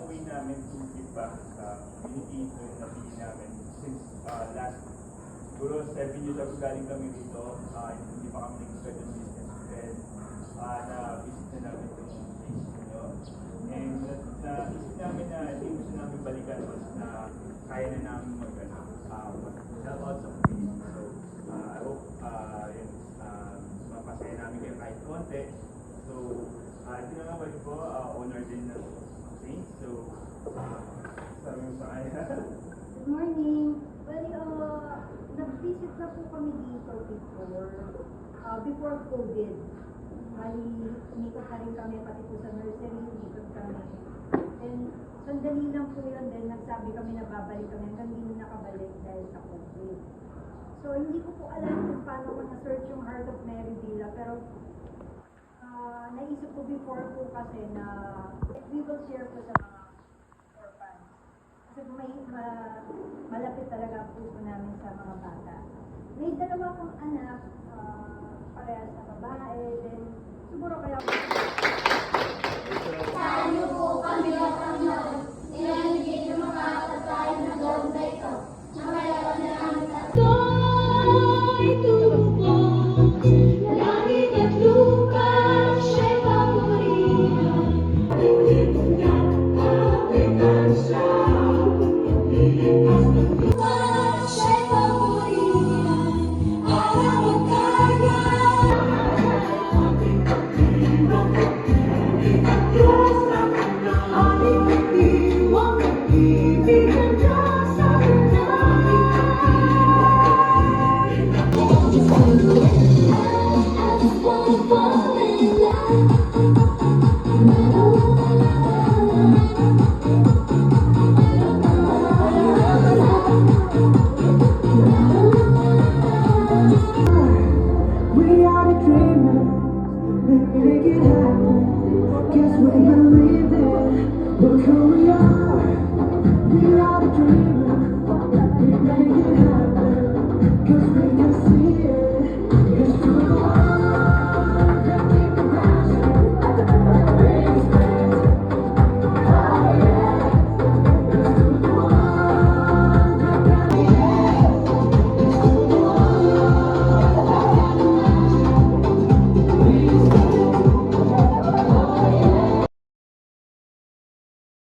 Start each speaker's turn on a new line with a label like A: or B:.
A: way namin to give back sa community to yung napili namin since last siguro 7 years ago galing kami dito, hindi pa kami nag-start ng business and na-visit na namin itong place ninyo. And naisip namin na hindi gusto namin balikan was na kaya na namin mag-help out sa community. So I hope mapasaya namin kayo kahit konti. So ito na nga po, owner din ng Saint. So sabi mo sa kanya.
B: Good morning. Well, nag-visit na po kami dito before COVID. Umikot na rin kami, pati po sa nursery, umikot kami. And sandali lang po yun, then nagsabi kami na babalik kami, hanggang hindi nakabalik dahil sa COVID. So hindi ko po alam kung paano ko na-search yung Heart of Mary Villa, pero naisip ko before po kasi na we will share po sa mga orphans. Kasi malapit talaga ang puso namin sa mga bata. May dalawa kong anak, parehas na babae, then siguro kaya po.
C: Saan niyo po kami at ang Diyos, nilalagay na makakatayo na loob na ito, na kailangan na namin langit at lupa, siya'y papurihan. Ulit na awitan siya, lilipas ng lupa, siya'y papurihan. Araw at kaya, ating pag-ibang, ulit at Diyos na kanya, ating pag-ibang, pag-ibig ng Diyos sa kanya.
D: We are the dreamers, make it happen. Guess we believe it. Look who we are. We are the dreamers, make it happen. 'Cause we